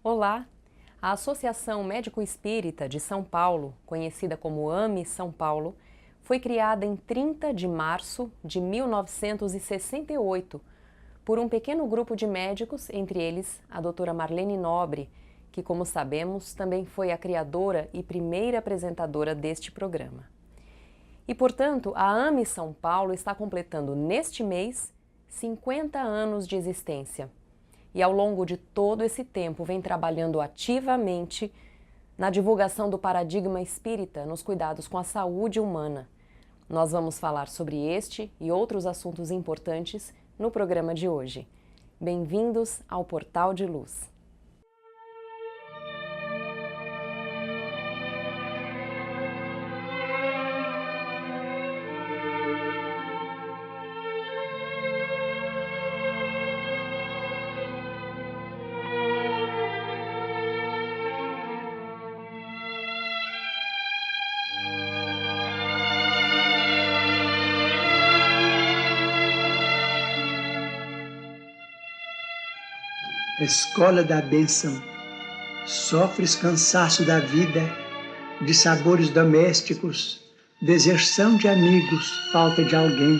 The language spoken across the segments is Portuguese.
Olá! A Associação Médico Espírita de São Paulo, conhecida como AME São Paulo, foi criada em 30 de março de 1968 por um pequeno grupo de médicos, entre eles a doutora Marlene Nobre, que, como sabemos, também foi a criadora e primeira apresentadora deste programa. E, portanto, a AME São Paulo está completando neste mês 50 anos de existência. E ao longo de todo esse tempo vem trabalhando ativamente na divulgação do paradigma espírita nos cuidados com a saúde humana. Nós vamos falar sobre este e outros assuntos importantes no programa de hoje. Bem-vindos ao Portal de Luz. Escola da bênção, sofres cansaço da vida, de sabores domésticos, deserção de amigos, falta de alguém.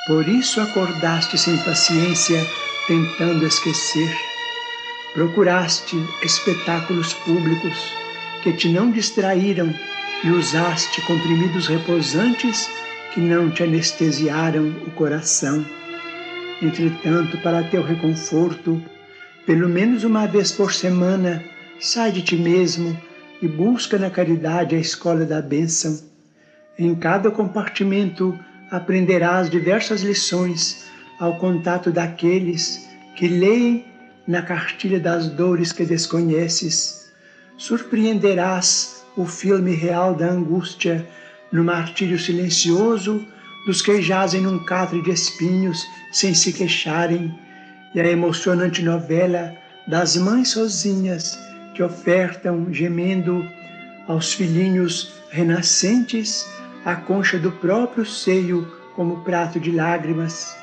Por isso acordaste sem paciência, tentando esquecer. Procuraste espetáculos públicos que te não distraíram e usaste comprimidos repousantes que não te anestesiaram o coração. Entretanto, para teu reconforto, pelo menos uma vez por semana, sai de ti mesmo e busca na caridade a escola da bênção. Em cada compartimento aprenderás diversas lições ao contato daqueles que leem na cartilha das dores que desconheces. Surpreenderás o filme real da angústia no martírio silencioso dos que jazem num catre de espinhos sem se queixarem, e a emocionante novela das mães sozinhas que ofertam, gemendo, aos filhinhos renascentes a concha do próprio seio como prato de lágrimas.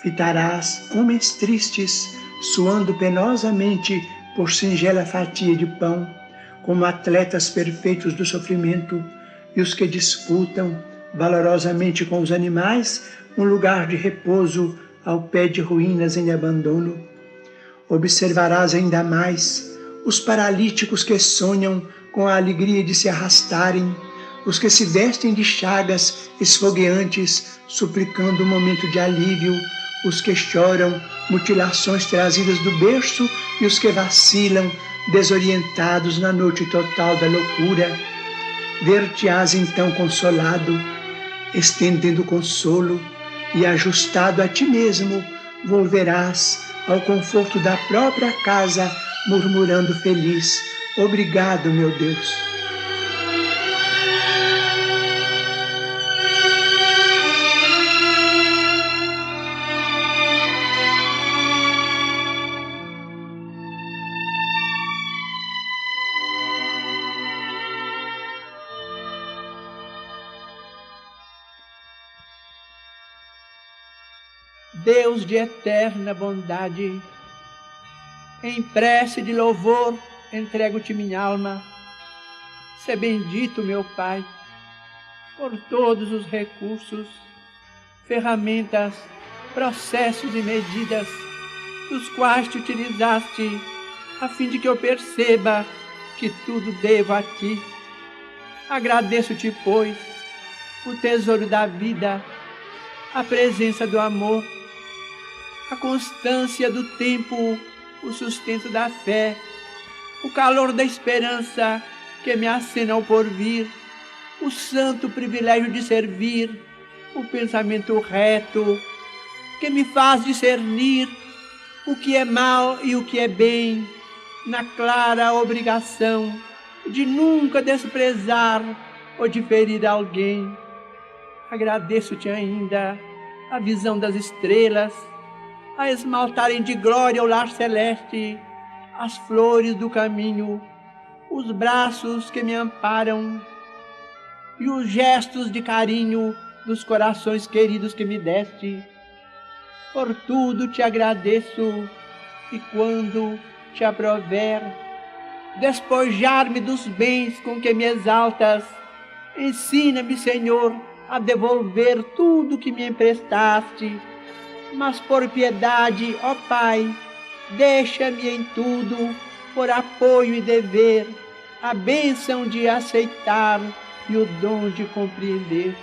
Fitarás homens tristes, suando penosamente por singela fatia de pão, como atletas perfeitos do sofrimento, e os que disputam valorosamente com os animais um lugar de repouso ao pé de ruínas em abandono. Observarás ainda mais os paralíticos que sonham com a alegria de se arrastarem, os que se vestem de chagas esfogueantes, suplicando um momento de alívio, os que choram mutilações trazidas do berço e os que vacilam, desorientados na noite total da loucura. Ver-te-ás então consolado, estendendo consolo, e ajustado a ti mesmo, volverás ao conforto da própria casa, murmurando feliz: obrigado, meu Deus. Deus de eterna bondade, em prece de louvor entrego-te minha alma. Sê bendito, meu Pai, por todos os recursos, ferramentas, processos e medidas dos quais te utilizaste, a fim de que eu perceba que tudo devo a ti. Agradeço-te, pois, o tesouro da vida, a presença do amor, a constância do tempo, o sustento da fé, o calor da esperança que me acena ao porvir, o santo privilégio de servir, o pensamento reto que me faz discernir o que é mal e o que é bem, na clara obrigação de nunca desprezar ou de ferir alguém. Agradeço-te ainda a visão das estrelas, a esmaltarem de glória o lar celeste, as flores do caminho, os braços que me amparam e os gestos de carinho dos corações queridos que me deste. Por tudo te agradeço, e quando te aprover, despojar-me dos bens com que me exaltas. Ensina-me, Senhor, a devolver tudo que me emprestaste, mas por piedade, ó Pai, deixa-me em tudo, por apoio e dever, a bênção de aceitar e o dom de compreender.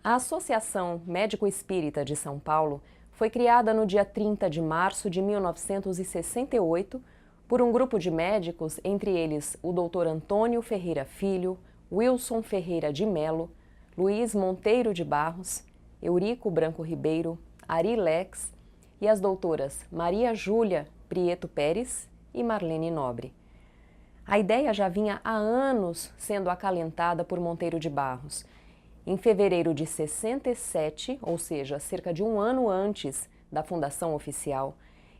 A Associação Médico Espírita de São Paulo foi criada no dia 30 de março de 1968 por um grupo de médicos, entre eles o Dr. Antônio Ferreira Filho, Wilson Ferreira de Melo, Luiz Monteiro de Barros, Eurico Branco Ribeiro, Ari Lex e as doutoras Maria Júlia Prieto Pérez e Marlene Nobre. A ideia já vinha há anos sendo acalentada por Monteiro de Barros. Em fevereiro de 67, ou seja, cerca de um ano antes da fundação oficial,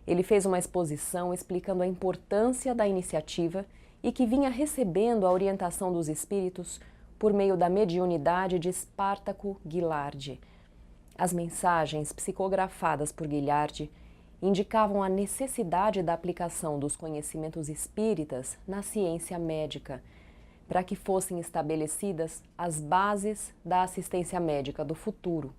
ele fez uma exposição explicando a importância da iniciativa e que vinha recebendo a orientação dos espíritos por meio da mediunidade de Espartaco Guilardi. As mensagens psicografadas por Guilardi indicavam a necessidade da aplicação dos conhecimentos espíritas na ciência médica, para que fossem estabelecidas as bases da assistência médica do futuro.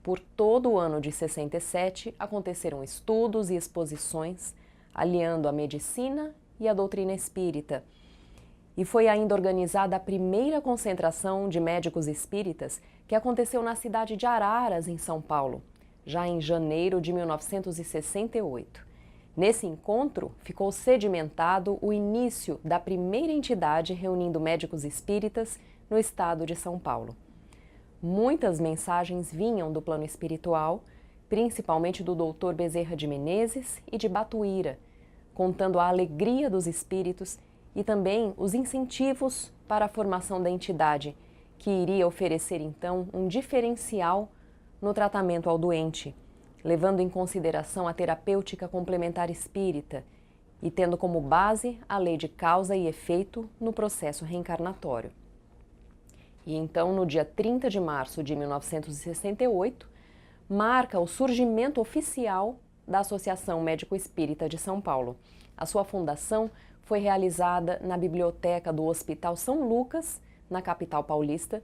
Por todo o ano de 67, aconteceram estudos e exposições, aliando a medicina e a doutrina espírita. E foi ainda organizada a primeira concentração de médicos espíritas, que aconteceu na cidade de Araras, em São Paulo, já em janeiro de 1968. Nesse encontro, ficou sedimentado o início da primeira entidade reunindo médicos espíritas no estado de São Paulo. Muitas mensagens vinham do plano espiritual, principalmente do Dr. Bezerra de Menezes e de Batuíra, contando a alegria dos espíritos e também os incentivos para a formação da entidade, que iria oferecer então um diferencial no tratamento ao doente, levando em consideração a terapêutica complementar espírita e tendo como base a lei de causa e efeito no processo reencarnatório. E então, no dia 30 de março de 1968, marca o surgimento oficial da Associação Médico Espírita de São Paulo. A sua fundação foi realizada na biblioteca do Hospital São Lucas, na capital paulista,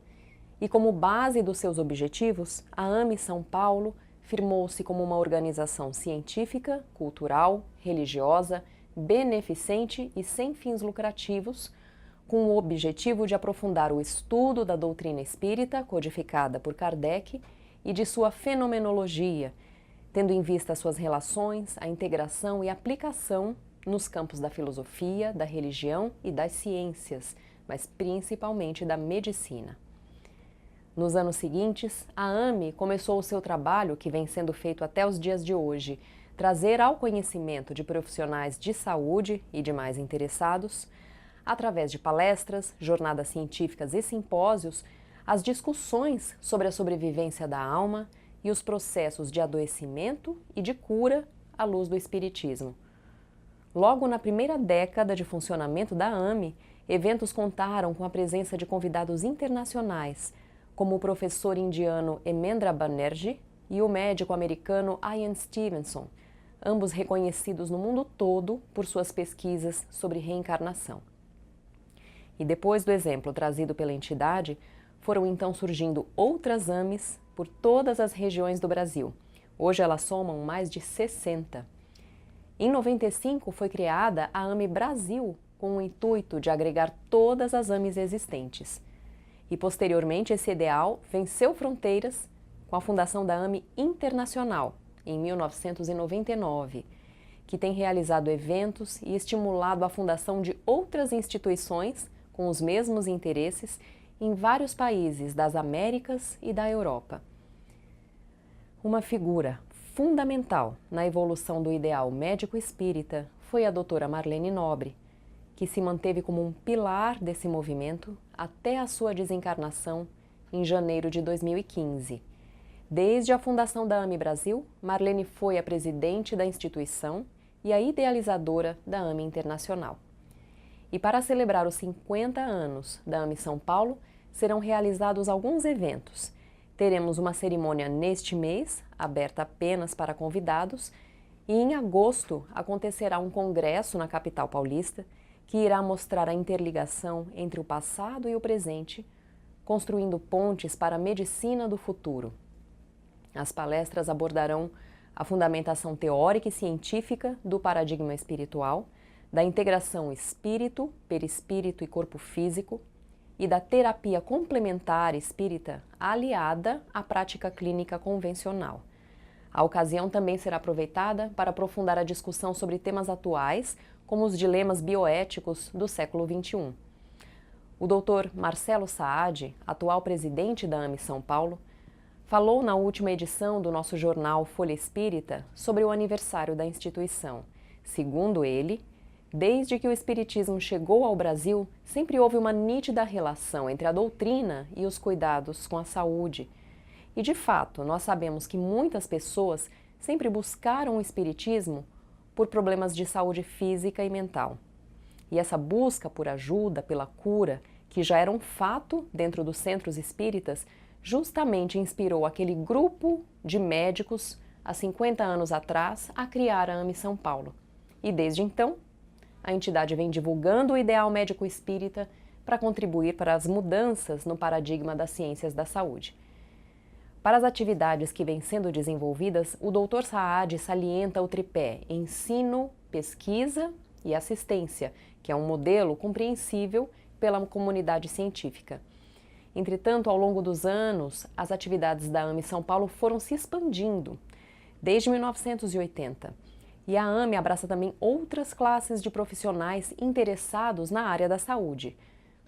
e como base dos seus objetivos, a AME São Paulo firmou-se como uma organização científica, cultural, religiosa, beneficente e sem fins lucrativos, com o objetivo de aprofundar o estudo da doutrina espírita codificada por Kardec e de sua fenomenologia, tendo em vista suas relações, a integração e aplicação nos campos da filosofia, da religião e das ciências, mas principalmente da medicina. Nos anos seguintes, a AME começou o seu trabalho, que vem sendo feito até os dias de hoje, trazer ao conhecimento de profissionais de saúde e demais interessados, através de palestras, jornadas científicas e simpósios, as discussões sobre a sobrevivência da alma e os processos de adoecimento e de cura à luz do Espiritismo. Logo na primeira década de funcionamento da AME, eventos contaram com a presença de convidados internacionais, como o professor indiano Emendra Banerjee e o médico americano Ian Stevenson, ambos reconhecidos no mundo todo por suas pesquisas sobre reencarnação. E depois do exemplo trazido pela entidade, foram então surgindo outras AMEs por todas as regiões do Brasil. Hoje elas somam mais de 60. Em 95 foi criada a AME Brasil, com o intuito de agregar todas as AMEs existentes. E posteriormente esse ideal venceu fronteiras com a fundação da AME Internacional, em 1999, que tem realizado eventos e estimulado a fundação de outras instituições com os mesmos interesses em vários países das Américas e da Europa. Uma figura fundamental na evolução do ideal médico-espírita foi a doutora Marlene Nobre, que se manteve como um pilar desse movimento até a sua desencarnação em janeiro de 2015. Desde a fundação da AME Brasil, Marlene foi a presidente da instituição e a idealizadora da AME Internacional. E para celebrar os 50 anos da AME São Paulo, serão realizados alguns eventos, Teremos uma cerimônia neste mês, aberta apenas para convidados, e em agosto acontecerá um congresso na capital paulista que irá mostrar a interligação entre o passado e o presente, construindo pontes para a medicina do futuro. As palestras abordarão a fundamentação teórica e científica do paradigma espiritual, da integração espírito, perispírito e corpo físico, e da terapia complementar espírita aliada à prática clínica convencional. A ocasião também será aproveitada para aprofundar a discussão sobre temas atuais, como os dilemas bioéticos do século XXI. O Dr. Marcelo Saad, atual presidente da AME São Paulo, falou na última edição do nosso jornal Folha Espírita sobre o aniversário da instituição. Segundo ele, desde que o Espiritismo chegou ao Brasil, sempre houve uma nítida relação entre a doutrina e os cuidados com a saúde. E, de fato, nós sabemos que muitas pessoas sempre buscaram o Espiritismo por problemas de saúde física e mental. E essa busca por ajuda, pela cura, que já era um fato dentro dos centros espíritas, justamente inspirou aquele grupo de médicos, há 50 anos atrás, a criar a AME São Paulo. E, desde então, a entidade vem divulgando o ideal médico espírita para contribuir para as mudanças no paradigma das ciências da saúde. Para as atividades que vêm sendo desenvolvidas, o Dr. Saad salienta o tripé ensino, pesquisa e assistência, que é um modelo compreensível pela comunidade científica. Entretanto, ao longo dos anos, as atividades da AME São Paulo foram se expandindo desde 1980. E a AME abraça também outras classes de profissionais interessados na área da saúde.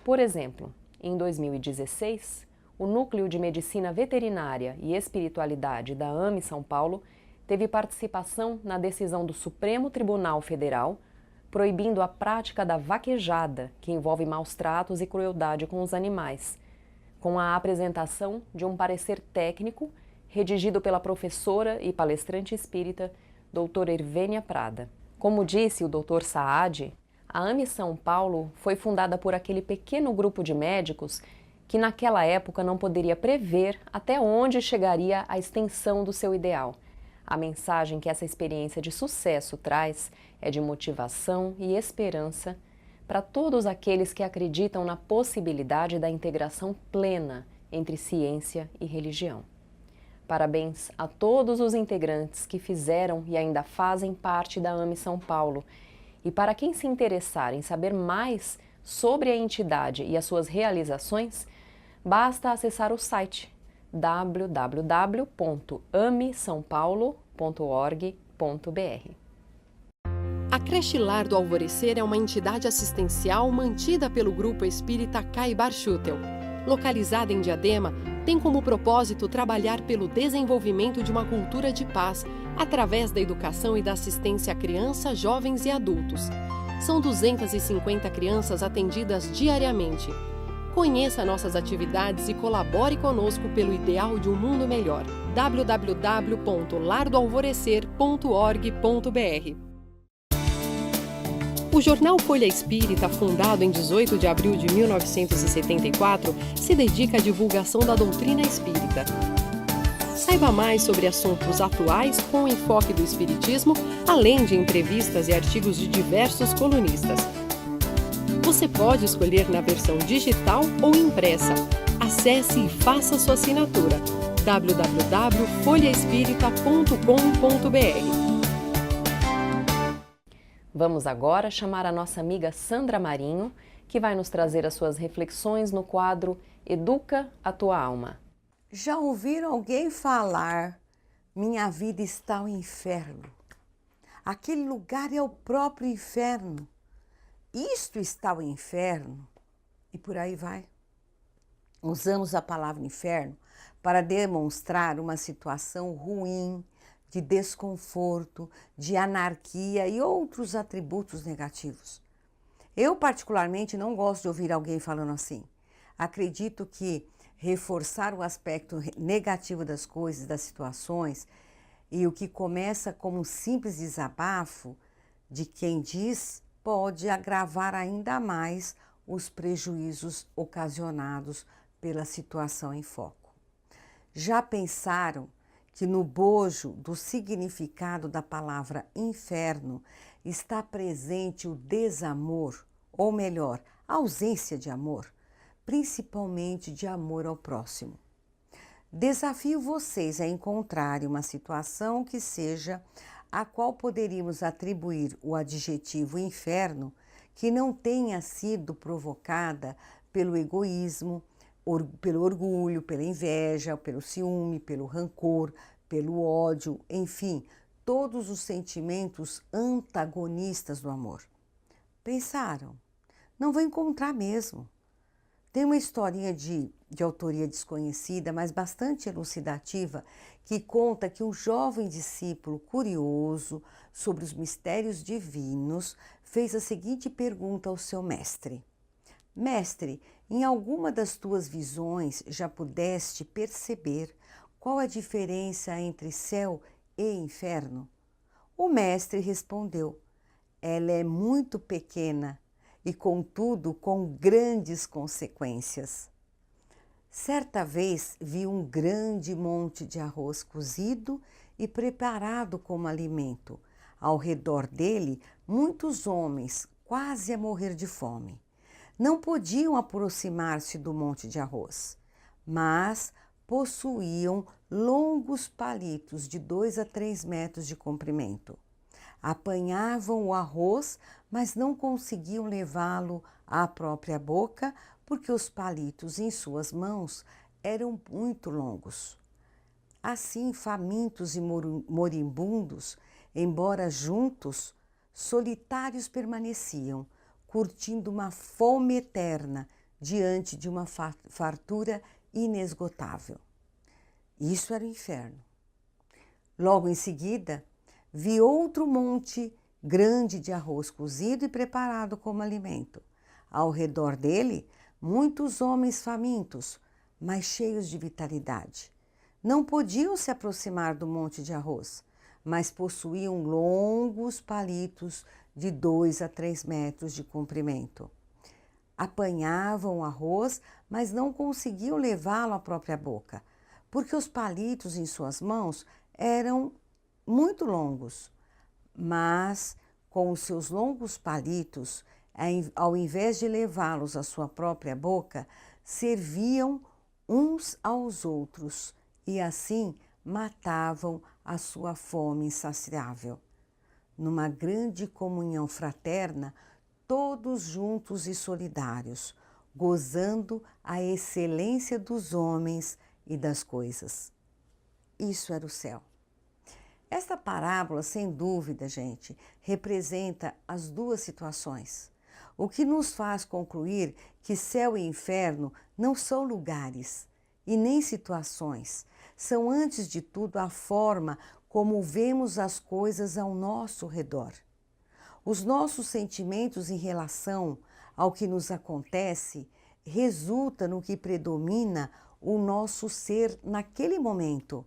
Por exemplo, em 2016, o Núcleo de Medicina Veterinária e Espiritualidade da AME São Paulo teve participação na decisão do Supremo Tribunal Federal proibindo a prática da vaquejada, que envolve maus tratos e crueldade com os animais, com a apresentação de um parecer técnico redigido pela professora e palestrante espírita doutora Irvênia Prada. Como disse o Dr. Saad, a AME São Paulo foi fundada por aquele pequeno grupo de médicos que naquela época não poderia prever até onde chegaria a extensão do seu ideal. A mensagem que essa experiência de sucesso traz é de motivação e esperança para todos aqueles que acreditam na possibilidade da integração plena entre ciência e religião. Parabéns a todos os integrantes que fizeram e ainda fazem parte da AME São Paulo. E para quem se interessar em saber mais sobre a entidade e as suas realizações, basta acessar o site www.amesaopaulo.org.br. A Creche Lar do Alvorecer é uma entidade assistencial mantida pelo Grupo Espírita Caibar Schutel. Localizada em Diadema, tem como propósito trabalhar pelo desenvolvimento de uma cultura de paz através da educação e da assistência a crianças, jovens e adultos. São 250 crianças atendidas diariamente. Conheça nossas atividades e colabore conosco pelo ideal de um mundo melhor. www.lardoalvorecer.org.br. O jornal Folha Espírita, fundado em 18 de abril de 1974, se dedica à divulgação da doutrina espírita. Saiba mais sobre assuntos atuais com o enfoque do espiritismo, além de entrevistas e artigos de diversos colunistas. Você pode escolher na versão digital ou impressa. Acesse e faça sua assinatura. www.folhaespirita.com.br. Vamos agora chamar a nossa amiga Sandra Marinho, que vai nos trazer as suas reflexões no quadro Educa a Tua Alma. Já ouviram alguém falar, minha vida está ao inferno? Aquele lugar é o próprio inferno. Isto está ao inferno. E por aí vai. Usamos a palavra inferno para demonstrar uma situação ruim, de desconforto, de anarquia e outros atributos negativos. Eu, particularmente, não gosto de ouvir alguém falando assim. Acredito que reforçar o aspecto negativo das coisas, das situações, e o que começa como um simples desabafo de quem diz, pode agravar ainda mais os prejuízos ocasionados pela situação em foco. Já pensaram que no bojo do significado da palavra inferno está presente o desamor, ou melhor, a ausência de amor, principalmente de amor ao próximo? Desafio vocês a encontrarem uma situação que seja a qual poderíamos atribuir o adjetivo inferno que não tenha sido provocada pelo egoísmo, pelo orgulho, pela inveja, pelo ciúme, pelo rancor, pelo ódio, enfim, todos os sentimentos antagonistas do amor. Pensaram? Não vou encontrar mesmo. Tem uma historinha de autoria desconhecida, mas bastante elucidativa, que conta que um jovem discípulo curioso sobre os mistérios divinos fez a seguinte pergunta ao seu mestre: Mestre, em alguma das tuas visões já pudeste perceber qual a diferença entre céu e inferno? O mestre respondeu: ela é muito pequena e, contudo, com grandes consequências. Certa vez vi um grande monte de arroz cozido e preparado como alimento. Ao redor dele, muitos homens, quase a morrer de fome. Não podiam aproximar-se do monte de arroz, mas possuíam longos palitos de 2 a 3 metros de comprimento. Apanhavam o arroz, mas não conseguiam levá-lo à própria boca, porque os palitos em suas mãos eram muito longos. Assim, famintos e moribundos, embora juntos, solitários permaneciam, curtindo uma fome eterna diante de uma fartura inesgotável. Isso era o inferno. Logo em seguida, vi outro monte grande de arroz cozido e preparado como alimento. Ao redor dele, muitos homens famintos, mas cheios de vitalidade. Não podiam se aproximar do monte de arroz, mas possuíam longos palitos de 2 a 3 metros de comprimento. Apanhavam o arroz, mas não conseguiam levá-lo à própria boca, porque os palitos em suas mãos eram muito longos. Mas, com os seus longos palitos, ao invés de levá-los à sua própria boca, serviam uns aos outros e assim matavam a sua fome insaciável. Numa grande comunhão fraterna, todos juntos e solidários, gozando a excelência dos homens e das coisas. Isso era o céu. Esta parábola, sem dúvida, gente, representa as duas situações, o que nos faz concluir que céu e inferno não são lugares e nem situações, são antes de tudo a forma como vemos as coisas ao nosso redor. Os nossos sentimentos em relação ao que nos acontece resulta no que predomina o nosso ser naquele momento,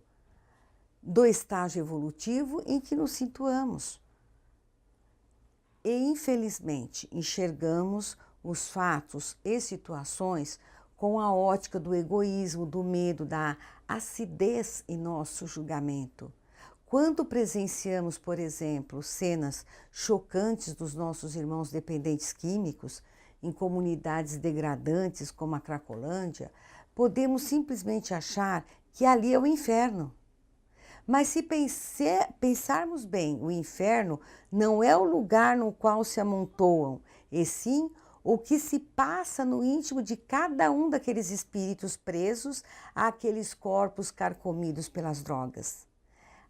do estágio evolutivo em que nos situamos. E, infelizmente, enxergamos os fatos e situações com a ótica do egoísmo, do medo, da acidez em nosso julgamento. Quando presenciamos, por exemplo, cenas chocantes dos nossos irmãos dependentes químicos em comunidades degradantes como a Cracolândia, podemos simplesmente achar que ali é o inferno. Mas se pensarmos bem, o inferno não é o lugar no qual se amontoam, e sim o que se passa no íntimo de cada um daqueles espíritos presos àqueles corpos carcomidos pelas drogas.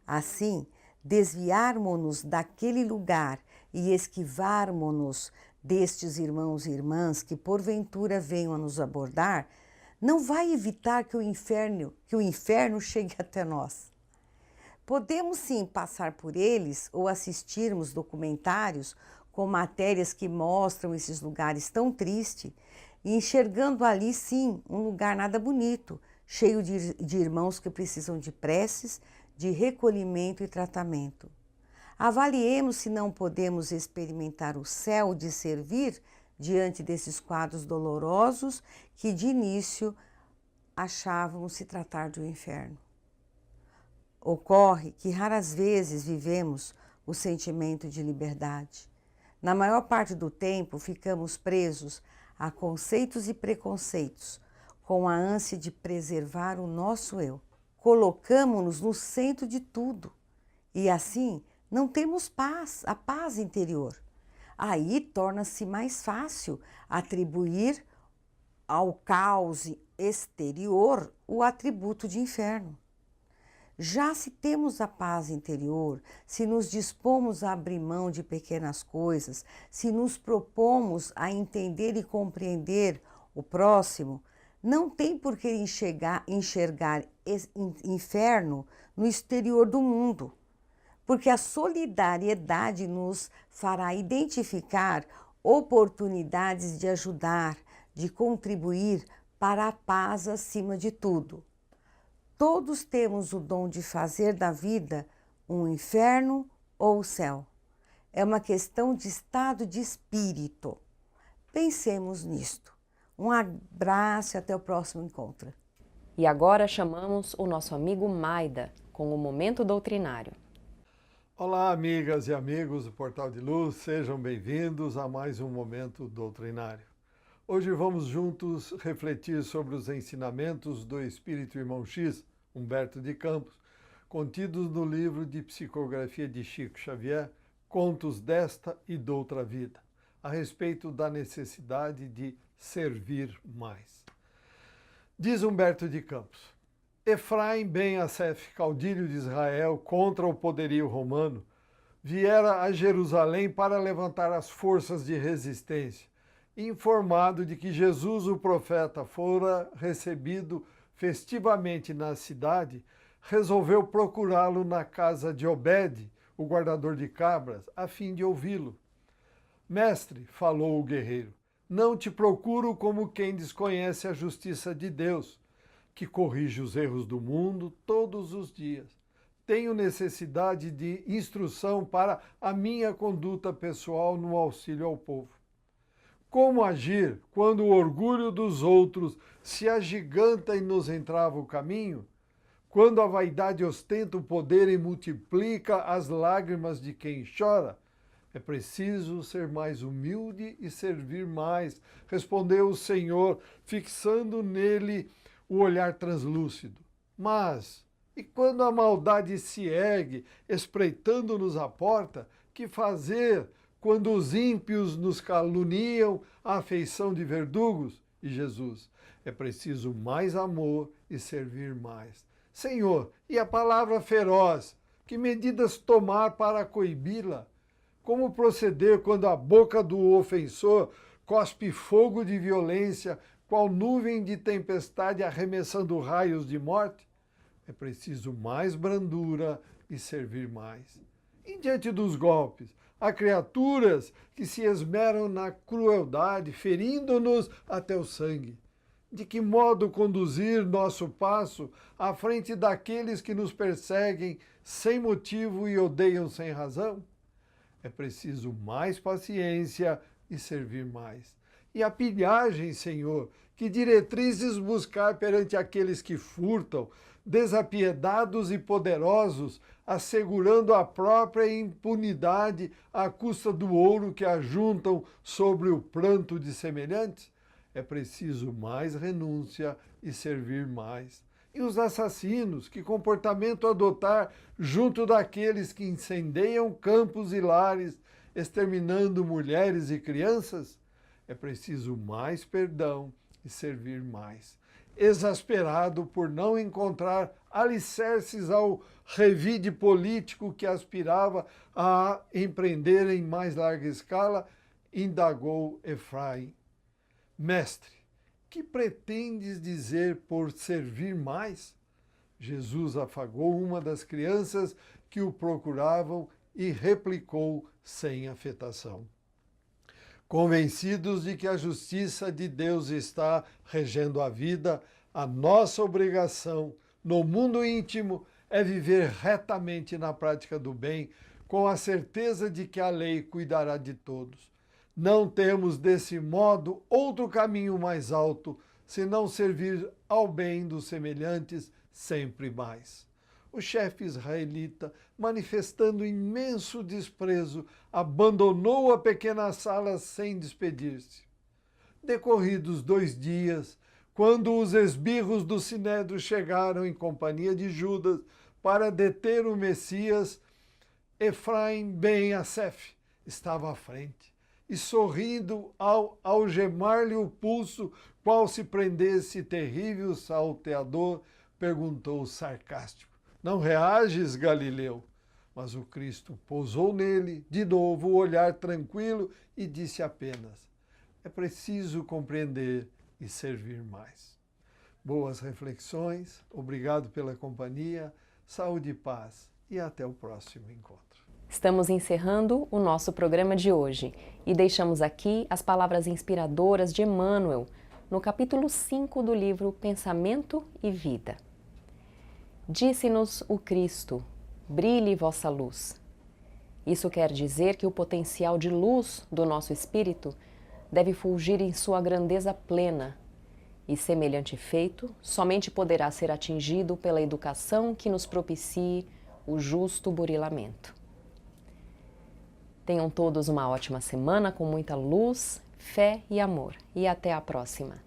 Assim, desviarmos-nos daquele lugar e esquivarmos-nos destes irmãos e irmãs que porventura venham a nos abordar, não vai evitar que o inferno chegue até nós. Podemos sim passar por eles ou assistirmos documentários com matérias que mostram esses lugares tão tristes e enxergando ali sim um lugar nada bonito, cheio de irmãos que precisam de preces, de recolhimento e tratamento. Avaliemos se não podemos experimentar o céu de servir diante desses quadros dolorosos que de início achavam se tratar de um inferno. Ocorre que raras vezes vivemos o sentimento de liberdade. Na maior parte do tempo, ficamos presos a conceitos e preconceitos, com a ânsia de preservar o nosso eu. Colocamos-nos no centro de tudo e assim não temos paz, a paz interior. Aí torna-se mais fácil atribuir ao caos exterior o atributo de inferno. Já se temos a paz interior, se nos dispomos a abrir mão de pequenas coisas, se nos propomos a entender e compreender o próximo, não tem por que enxergar inferno no exterior do mundo, porque a solidariedade nos fará identificar oportunidades de ajudar, de contribuir para a paz acima de tudo. Todos temos o dom de fazer da vida um inferno ou o céu. É uma questão de estado de espírito. Pensemos nisto. Um abraço e até o próximo encontro. E agora chamamos o nosso amigo Maida com o Momento Doutrinário. Olá, amigas e amigos do Portal de Luz, sejam bem-vindos a mais um Momento Doutrinário. Hoje vamos juntos refletir sobre os ensinamentos do Espírito Irmão X, Humberto de Campos, contidos no livro de psicografia de Chico Xavier, Contos desta e doutra vida, a respeito da necessidade de servir mais. Diz Humberto de Campos: Efraim ben Assef, caudilho de Israel contra o poderio romano, viera a Jerusalém para levantar as forças de resistência. Informado de que Jesus, o profeta, fora recebido festivamente na cidade, resolveu procurá-lo na casa de Obed, o guardador de cabras, a fim de ouvi-lo. Mestre, falou o guerreiro, não te procuro como quem desconhece a justiça de Deus, que corrige os erros do mundo todos os dias. Tenho necessidade de instrução para a minha conduta pessoal no auxílio ao povo. Como agir quando o orgulho dos outros se agiganta e nos entrava o caminho? Quando a vaidade ostenta o poder e multiplica as lágrimas de quem chora? É preciso ser mais humilde e servir mais, respondeu o Senhor, fixando nele o olhar translúcido. Mas, e quando a maldade se ergue, espreitando-nos a porta, que fazer quando os ímpios nos caluniam à afeição de verdugos? E Jesus: é preciso mais amor e servir mais. Senhor, e a palavra feroz, que medidas tomar para coibi-la? Como proceder quando a boca do ofensor cospe fogo de violência, qual nuvem de tempestade arremessando raios de morte? É preciso mais brandura e servir mais. E diante dos golpes, há criaturas que se esmeram na crueldade, ferindo-nos até o sangue. De que modo conduzir nosso passo à frente daqueles que nos perseguem sem motivo e odeiam sem razão? É preciso mais paciência e servir mais. E a pilhagem, Senhor, que diretrizes buscar perante aqueles que furtam, desapiedados e poderosos, assegurando a própria impunidade à custa do ouro que ajuntam sobre o pranto de semelhantes? É preciso mais renúncia e servir mais. E os assassinos, que comportamento adotar junto daqueles que incendeiam campos e lares, exterminando mulheres e crianças? É preciso mais perdão e servir mais. Exasperado por não encontrar alicerces ao revide político que aspirava a empreender em mais larga escala, indagou Efraim: Mestre, que pretendes dizer por servir mais? Jesus afagou uma das crianças que o procuravam e replicou sem afetação: convencidos de que a justiça de Deus está regendo a vida, a nossa obrigação no mundo íntimo é viver retamente na prática do bem, com a certeza de que a lei cuidará de todos. Não temos, desse modo, outro caminho mais alto senão servir ao bem dos semelhantes sempre mais. O chefe israelita, manifestando imenso desprezo, abandonou a pequena sala sem despedir-se. Decorridos 2 dias, quando os esbirros do Sinédrio chegaram em companhia de Judas para deter o Messias, Efraim ben Assef estava à frente e, sorrindo ao algemar-lhe o pulso, qual se prendesse terrível salteador, perguntou sarcástico: "Não reages, Galileu?" Mas o Cristo pousou nele, de novo, o olhar tranquilo e disse apenas: "É preciso compreender e servir mais." Boas reflexões, obrigado pela companhia, saúde e paz e até o próximo encontro. Estamos encerrando o nosso programa de hoje e deixamos aqui as palavras inspiradoras de Emmanuel, no capítulo 5 do livro Pensamento e Vida. Disse-nos o Cristo: brilhe vossa luz. Isso quer dizer que o potencial de luz do nosso espírito deve fulgir em sua grandeza plena, e semelhante feito somente poderá ser atingido pela educação que nos propicie o justo burilamento. Tenham todos uma ótima semana com muita luz, fé e amor. E até a próxima!